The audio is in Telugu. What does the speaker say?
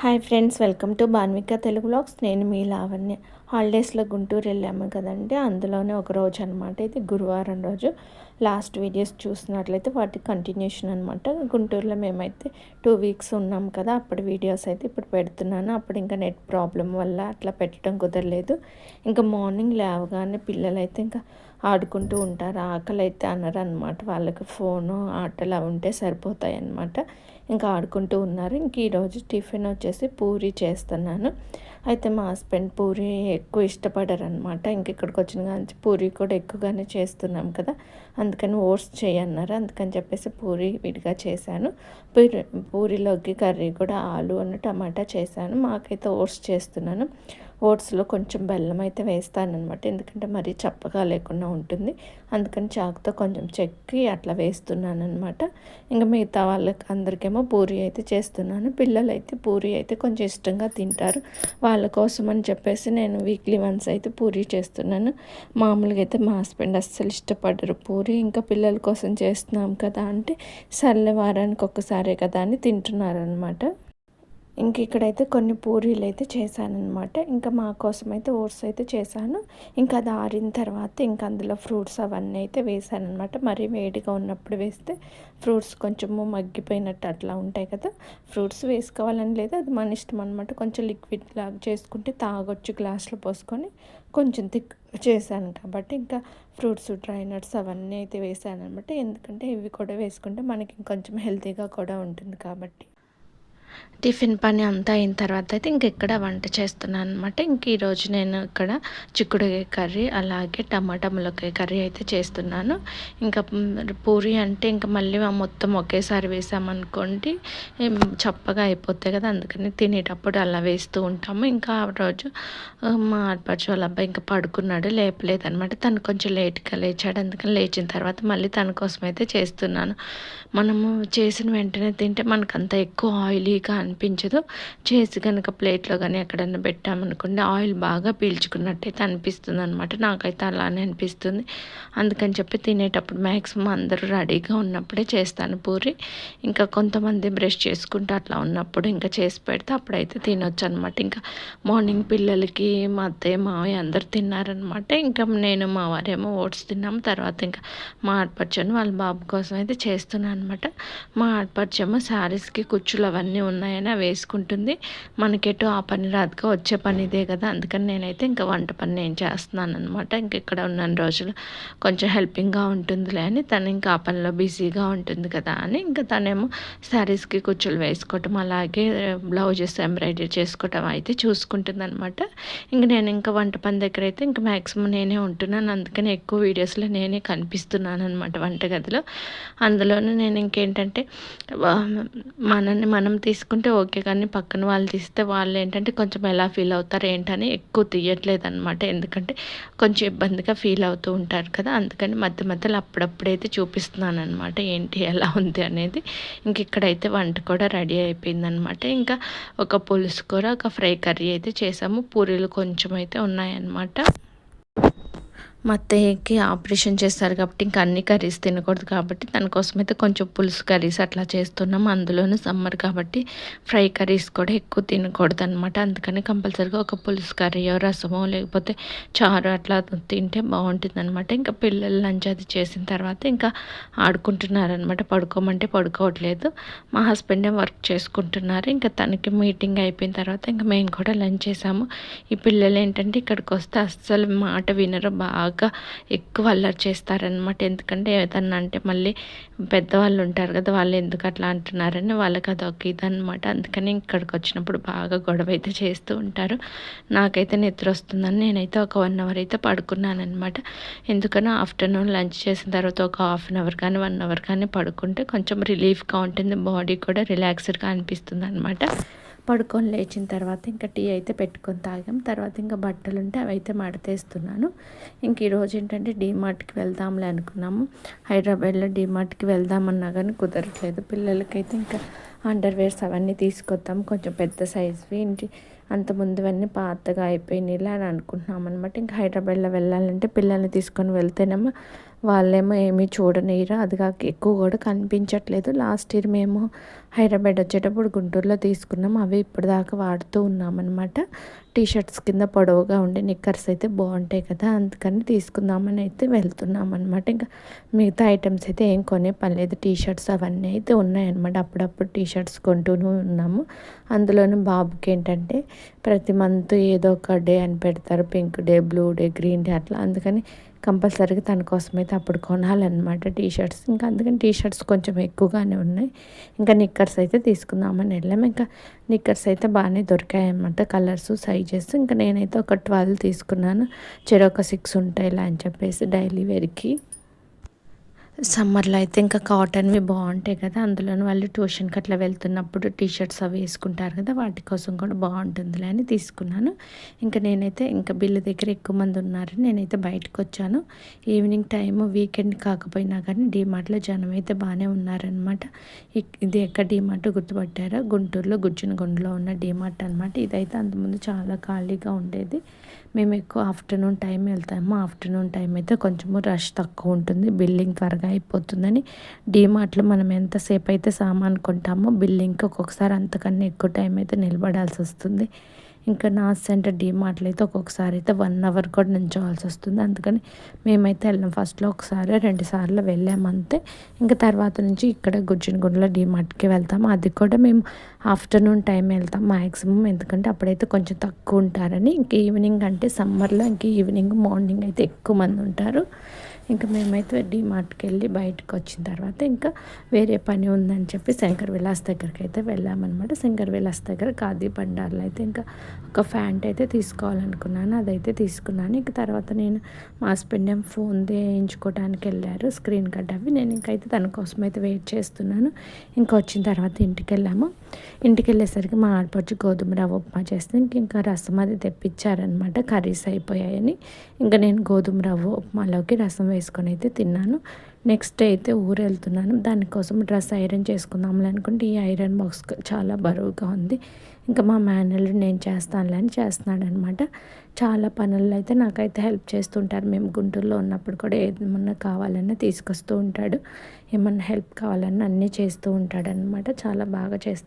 Hi friends, welcome to Banvika Telugu vlogs. నేను మీ లావణ్య. హాలిడేస్లో గుంటూరు వెళ్ళాము కదండి, అందులోనే ఒక రోజు అనమాట. ఇది గురువారం రోజు. లాస్ట్ వీడియోస్ చూసినట్లయితే వాటి కంటిన్యూషన్ అనమాట. గుంటూరులో మేమైతే 2 వీక్స్ ఉన్నాం కదా, అప్పటి వీడియోస్ అయితే ఇప్పుడు పెడుతున్నాను. అప్పుడు ఇంకా నెట్ ప్రాబ్లం వల్ల అట్లా పెట్టడం కుదరలేదు. ఇంకా మార్నింగ్ లేవగానే పిల్లలైతే ఇంకా ఆడుకుంటూ ఉంటారు. ఆకలి అయితే అనరు అనమాట. వాళ్ళకి ఫోను ఆటలు అవి ఉంటే సరిపోతాయి అన్నమాట. ఇంకా ఆడుకుంటూ ఉన్నారు. ఇంక ఈరోజు టిఫిన్ వచ్చేసి పూరి చేస్తున్నాను. అయితే మా హస్బెండ్ పూరి ఎక్కువ ఇష్టపడరు అనమాట. ఇంక ఇక్కడికి వచ్చిన కానీ పూరి కూడా ఎక్కువగానే చేస్తున్నాం కదా, అందుకని ఓట్స్ చేయన్నారు. అందుకని చెప్పేసి పూరి విడిగా చేశాను. పూరిలోకి కర్రీ కూడా ఆలు టమాటా చేశాను. మాకైతే ఓట్స్ చేస్తున్నాను. ఓట్స్లో కొంచెం బెల్లం అయితే వేస్తానన్నమాట, ఎందుకంటే మరీ చప్పగా లేకుండా ఉంటుంది. అందుకని చాకుతో కొంచెం చెక్కి అట్లా వేస్తున్నాను అనమాట. ఇంకా మిగతా వాళ్ళకి అందరికేమో పూరి అయితే చేస్తున్నాను. పిల్లలు అయితే పూరి అయితే కొంచెం ఇష్టంగా తింటారు. వాళ్ళ కోసం అని చెప్పేసి నేను వీక్లీ వన్స్ అయితే పూరి చేస్తున్నాను. మామూలుగా అయితే మా హస్బెండ్ అస్సలు ఇష్టపడరు పూరి. ఇంకా పిల్లల కోసం చేస్తున్నాం కదా అంటే సర్లే వారానికి ఒక్కసారే కదా అని తింటున్నారనమాట. ఇంక ఇక్కడైతే కొన్ని పూరీలు అయితే చేశానమాట. ఇంకా మా కోసం అయితే ఓట్స్ అయితే చేశాను. ఇంకా అది ఆరిన తర్వాత ఇంకా అందులో ఫ్రూట్స్ అవన్నీ అయితే వేసానమాట. మరీ వేడిగా ఉన్నప్పుడు వేస్తే ఫ్రూట్స్ కొంచెము మగ్గిపోయినట్టు అట్లా ఉంటాయి కదా. ఫ్రూట్స్ వేసుకోవాలని లేదు, అది మన ఇష్టం అనమాట. కొంచెం లిక్విడ్ లాగా చేసుకుంటే తాగొచ్చు, గ్లాస్లో పోసుకొని కొంచెం థిక్ చేశాను కాబట్టి ఇంకా ఫ్రూట్స్, డ్రై నట్స్ అవన్నీ అయితే వేసాను అనమాట. ఎందుకంటే ఇవి కూడా వేసుకుంటే మనకి ఇంకొంచెం హెల్తీగా కూడా ఉంటుంది కాబట్టి. టిఫిన్ పని అంతా అయిన తర్వాత అయితే ఇక్కడ వంట చేస్తున్నాను అనమాట. ఈరోజు నేను ఇక్కడ చిక్కుడుకాయ కర్రీ అలాగే టమాటా ములక్కాయ కర్రీ అయితే చేస్తున్నాను. ఇంకా పూరి అంటే ఇంకా మళ్ళీ మొత్తం ఒకేసారి వేసామనుకోండి చప్పగా అయిపోతాయి కదా, అందుకని తినేటప్పుడు అలా వేస్తూ ఉంటాము. ఇంకా ఆ రోజు మా ఆడపడుచు వాళ్ళ అబ్బాయి ఇంకా పడుకున్నాడు, లేపలేదనమాట. తను కొంచెం లేట్గా లేచాడు, అందుకని లేచిన తర్వాత మళ్ళీ తన కోసం అయితే చేస్తున్నాను. మనము చేసిన వెంటనే తింటే మనకు అంత ఎక్కువ ఆయిలీగా అనిపించదు. చేసి కనుక ప్లేట్లో కానీ ఎక్కడన్నా పెట్టామనుకోండి ఆయిల్ బాగా పీల్చుకున్నట్టయితే అనిపిస్తుంది అనమాట. నాకైతే అలానే అనిపిస్తుంది. అందుకని చెప్పి తినేటప్పుడు మ్యాక్సిమం అందరూ రెడీగా ఉన్నప్పుడే చేస్తాను పూరి. ఇంకా కొంతమంది బ్రష్ చేసుకుంటూ అట్లా ఉన్నప్పుడు ఇంకా చేసి పెడితే అప్పుడైతే తినొచ్చు అనమాట. ఇంకా మార్నింగ్ పిల్లలకి మా అత్తయ్య మావయ్య అందరు తిన్నారనమాట. ఇంకా నేను మా వారేమో ఓట్స్ తిన్నాము. తర్వాత ఇంకా మా ఆడపడుచుని వాళ్ళ బాబు కోసం అయితే చేస్తున్నాను అనమాట. మా ఆడపడుచేమో శారీస్కి కుచ్చులు అవన్నీ ఉన్నాయని వేసుకుంటుంది. మనకెటు ఆ పని రాదుగా, వచ్చే పని ఇదే కదా, అందుకని నేనైతే ఇంకా వంట పని నేను చేస్తున్నాను అనమాట. ఇక్కడ ఉన్న రోజులు కొంచెం హెల్పింగ్గా ఉంటుందిలే అని తను ఇంకా ఆ పనిలో బిజీగా ఉంటుంది కదా అని ఇంకా తనేమో శారీస్కి కుచ్చులు వేసుకోవటం అలాగే బ్లౌజెస్ ఎంబ్రాయిడరీ చేసుకోవటం అయితే చూసుకుంటుంది అనమాట. నేను ఇంకా వంట పని దగ్గర అయితే ఇంకా మ్యాక్సిమం నేనే ఉంటున్నాను. అందుకని ఎక్కువ వీడియోస్లో నేనే కనిపిస్తున్నాను అనమాట వంటగదిలో. అందులోనూ నేను ఇంకేంటంటే మనల్ని మనం తీసుకుంటే ఓకే, కానీ పక్కన వాళ్ళు తీస్తే వాళ్ళు ఏంటంటే కొంచెం ఎలా ఫీల్ అవుతారు ఏంటని ఎక్కువ తీయట్లేదు అనమాట. ఎందుకంటే కొంచెం ఇబ్బందిగా ఫీల్ అవుతూ ఉంటారు కదా, అందుకని మధ్య మధ్యలో అప్పుడప్పుడైతే చూపిస్తున్నాను అనమాట ఏంటి ఎలా ఉంది అనేది. ఇక్కడైతే వంట కూడా రెడీ అయిపోయిందనమాట. ఇంకా ఒక పులుసు కూర, ఒక ఫ్రై కర్రీ అయితే చేసాము. పూరీలు కొంచెం అయితే ఉన్నాయన్నమాట. మా అత్తయ్యకి ఆపరేషన్ చేస్తారు కాబట్టి ఇంకా అన్ని కర్రీస్ తినకూడదు కాబట్టి తన కోసం అయితే కొంచెం పులుసు కర్రీస్ అట్లా చేస్తున్నాం. అందులోనూ సమ్మర్ కాబట్టి ఫ్రై కర్రీస్ కూడా ఎక్కువ తినకూడదు అనమాట. అందుకని కంపల్సరీగా ఒక పులుసు కర్రీయో రసమో లేకపోతే చారు అట్లా తింటే బాగుంటుంది అనమాట. ఇంకా పిల్లలు లంచ్ అది చేసిన తర్వాత ఇంకా ఆడుకుంటున్నారనమాట. పడుకోమంటే పడుకోవట్లేదు. మా హస్బెండే వర్క్ చేసుకుంటున్నారు. ఇంకా తనకి మీటింగ్ అయిపోయిన తర్వాత ఇంకా మేము కూడా లంచ్ చేసాము. ఈ పిల్లలు ఏంటంటే ఇక్కడికి వస్తే అస్సలు మాట వినరు, బాగా ఎక్కువ అల్లరి చేస్తారనమాట. ఎందుకంటే ఏదన్నా అంటే మళ్ళీ పెద్దవాళ్ళు ఉంటారు కదా, వాళ్ళు ఎందుకు అట్లా అంటున్నారని వాళ్ళకి అదొక ఇదనమాట. అందుకని ఇక్కడికి వచ్చినప్పుడు బాగా గొడవ అయితే చేస్తూ ఉంటారు. నాకైతే నిద్ర వస్తుందని నేనైతే ఒక 1 అవర్ అయితే పడుకున్నాను అనమాట. ఎందుకని ఆఫ్టర్నూన్ లంచ్ చేసిన తర్వాత ఒక హాఫ్ అన్ అవర్ కానీ 1 అవర్ కానీ పడుకుంటే కొంచెం రిలీఫ్గా ఉంటుంది, బాడీ కూడా రిలాక్స్డ్గా అనిపిస్తుంది అనమాట. పడుకొని లేచిన తర్వాత ఇంకా టీ అయితే పెట్టుకొని తాగాం. తర్వాత ఇంకా బట్టలు ఉంటే అవి అయితే మడతేస్తున్నాను. ఈరోజు ఏంటంటే డీమార్ట్కి వెళ్దాంలే అనుకున్నాము. హైదరాబాద్లో డీమార్ట్కి వెళ్దామన్నా కానీ కుదరట్లేదు. పిల్లలకైతే ఇంకా అండర్వేర్స్ అవన్నీ తీసుకొద్దాం, కొంచెం పెద్ద సైజ్వి. అంత ముందువన్నీ పాతగా అయిపోయినాయిలే అని అనుకుంటున్నాం అనమాట. ఇంకా హైదరాబాద్లో వెళ్ళాలంటే పిల్లల్ని తీసుకొని వెళ్తేనేమో వాళ్ళేమో ఏమీ చూడనియరు. అది కాక ఎక్కువ కూడా కనిపించట్లేదు. లాస్ట్ ఇయర్ మేము హైదరాబాద్ వచ్చేటప్పుడు గుంటూరులో తీసుకున్నాం. అవి ఇప్పటిదాకా వాడుతూ ఉన్నామన్నమాట. టీ షర్ట్స్ కింద పొడవుగా ఉండే నిక్కర్స్ అయితే బాగుంటాయి కదా, అందుకని తీసుకుందామని అయితే వెళ్తున్నాం అనమాట. ఇంకా మిగతా ఐటమ్స్ అయితే ఏం కొనే పని లేదు. టీ షర్ట్స్ అవన్నీ అయితే ఉన్నాయన్నమాట. అప్పుడప్పుడు టీ షర్ట్స్ కొంటూనే ఉన్నాము. అందులోనూ బాబుకి ఏంటంటే ప్రతి మంత్ ఏదో ఒక డే అని పెడతారు, pink day, blue day, green day అట్లా. అందుకని కంపల్సరీగా తన కోసం అయితే అప్పుడు కొనాలన్నమాట టీ షర్ట్స్. ఇంకా అందుకని టీ షర్ట్స్ కొంచెం ఎక్కువగానే ఉన్నాయి. ఇంకా నిక్కర్స్ అయితే తీసుకుందామని వెళ్ళాము. ఇంకా నిక్కర్స్ అయితే బాగానే దొరికాయి అన్నమాట, కలర్స్, సైజెస్. ఇంకా నేనైతే ఒక 12 తీసుకున్నాను. చెరొక 6 ఉంటాయి ఇలా అని చెప్పేసి డైలీ వేర్కి. సమ్మర్లో అయితే ఇంకా కాటన్వి బాగుంటాయి కదా, అందులోని వాళ్ళు ట్యూషన్కి అట్లా వెళ్తున్నప్పుడు టీ షర్ట్స్ అవి వేసుకుంటారు కదా, వాటి కోసం కూడా బాగుంటుందిలే అని తీసుకున్నాను. ఇంకా నేనైతే ఇంకా బిల్లు దగ్గర ఎక్కువ మంది ఉన్నారు, నేనైతే బయటకు వచ్చాను. ఈవినింగ్ టైము, వీకెండ్ కాకపోయినా కానీ డీమార్ట్లో జనం అయితే బాగానే ఉన్నారనమాట. ఇది ఎక్కడ డీమార్ట్ గుర్తుపట్టారా? గుంటూరులో గుజ్జనగుంటలో ఉన్న డీమార్ట్ అనమాట. ఇదైతే అంతకుముందు చాలా ఖాళీగా ఉండేది. మేము ఎక్కువ ఆఫ్టర్నూన్ టైం వెళ్తాము. ఆఫ్టర్నూన్ టైం అయితే కొంచెము రష్ తక్కువ ఉంటుంది, బిల్లింగ్ త్వరగా అయిపోతుందని. డీమార్ట్లో మనం ఎంతసేపు అయితే సామాన్ కొంటామో బిల్లింగ్కి ఒక్కొక్కసారి అంతకన్నా ఎక్కువ టైం అయితే నిలబడాల్సి వస్తుంది. ఇంకా నార్త్ సెంటర్ డీమార్ట్లో అయితే ఒక్కొక్కసారి అయితే 1 అవర్ కూడా నిల్చోవాల్సి వస్తుంది. అందుకని మేమైతే వెళ్ళాం. ఫస్ట్లో ఒకసారి 2 సార్లు వెళ్ళామంతే. ఇంకా తర్వాత నుంచి ఇక్కడ గుజ్జనగుంటలో డీమార్ట్కి వెళ్తాము. అది కూడా మేము ఆఫ్టర్నూన్ టైం వెళ్తాం మ్యాక్సిమం, ఎందుకంటే అప్పుడైతే కొంచెం తక్కువ ఉంటారని. ఇంక ఈవినింగ్ అంటే సమ్మర్లో ఇంక ఈవినింగ్, మార్నింగ్ అయితే ఎక్కువ మంది ఉంటారు. ఇంకా మేమైతే డీమార్ట్కి వెళ్ళి బయటకు వచ్చిన తర్వాత ఇంకా వేరే పని ఉందని చెప్పి శంకర్ విలాస్ దగ్గరికి అయితే వెళ్ళామన్నమాట. శంకర్ విలాస్ దగ్గర ఖాదీ బండార్లో అయితే ఇంకా ఒక ప్యాంట్ అయితే తీసుకోవాలనుకున్నాను, అదైతే తీసుకున్నాను. ఇంక తర్వాత నేను మా హస్బెండ్ ఏం ఫోన్ వేయించుకోవడానికి వెళ్ళారు, స్క్రీన్ కార్డ్ అవి. నేను ఇంకైతే తన కోసం అయితే వెయిట్ చేస్తున్నాను. ఇంకా వచ్చిన తర్వాత ఇంటికి వెళ్ళాము. ఇంటికి వెళ్ళేసరికి మా ఆడపడుచు గోధుమ రవ్వ ఉప్మా చేస్తే ఇంకా రసం అది తెప్పించారనమాట, కర్రీస్ అయిపోయాయని. ఇంకా నేను గోధుమ రవ్వ ఉప్మాలోకి రసం వేసుకొని అయితే తిన్నాను. నెక్స్ట్ డే అయితే ఊరు వెళ్తున్నాను. దానికోసం డ్రెస్ ఐరన్ చేసుకుందాంలే అనుకుంటే ఈ ఐరన్ బాక్స్ చాలా బరువుగా ఉంది. ఇంకా మా మేనల్లుడు నేను చేస్తానులే అని చేస్తున్నాడు అనమాట. చాలా పనుల్లో అయితే నాకైతే హెల్ప్ చేస్తుంటారు. మేము గుంటూరులో ఉన్నప్పుడు కూడా ఏమన్నా కావాలన్నా తీసుకొస్తూ ఉంటాడు, ఏమన్నా హెల్ప్ కావాలన్నా అన్నీ చేస్తూ ఉంటాడు అనమాట. చాలా బాగా చేస్తాడు.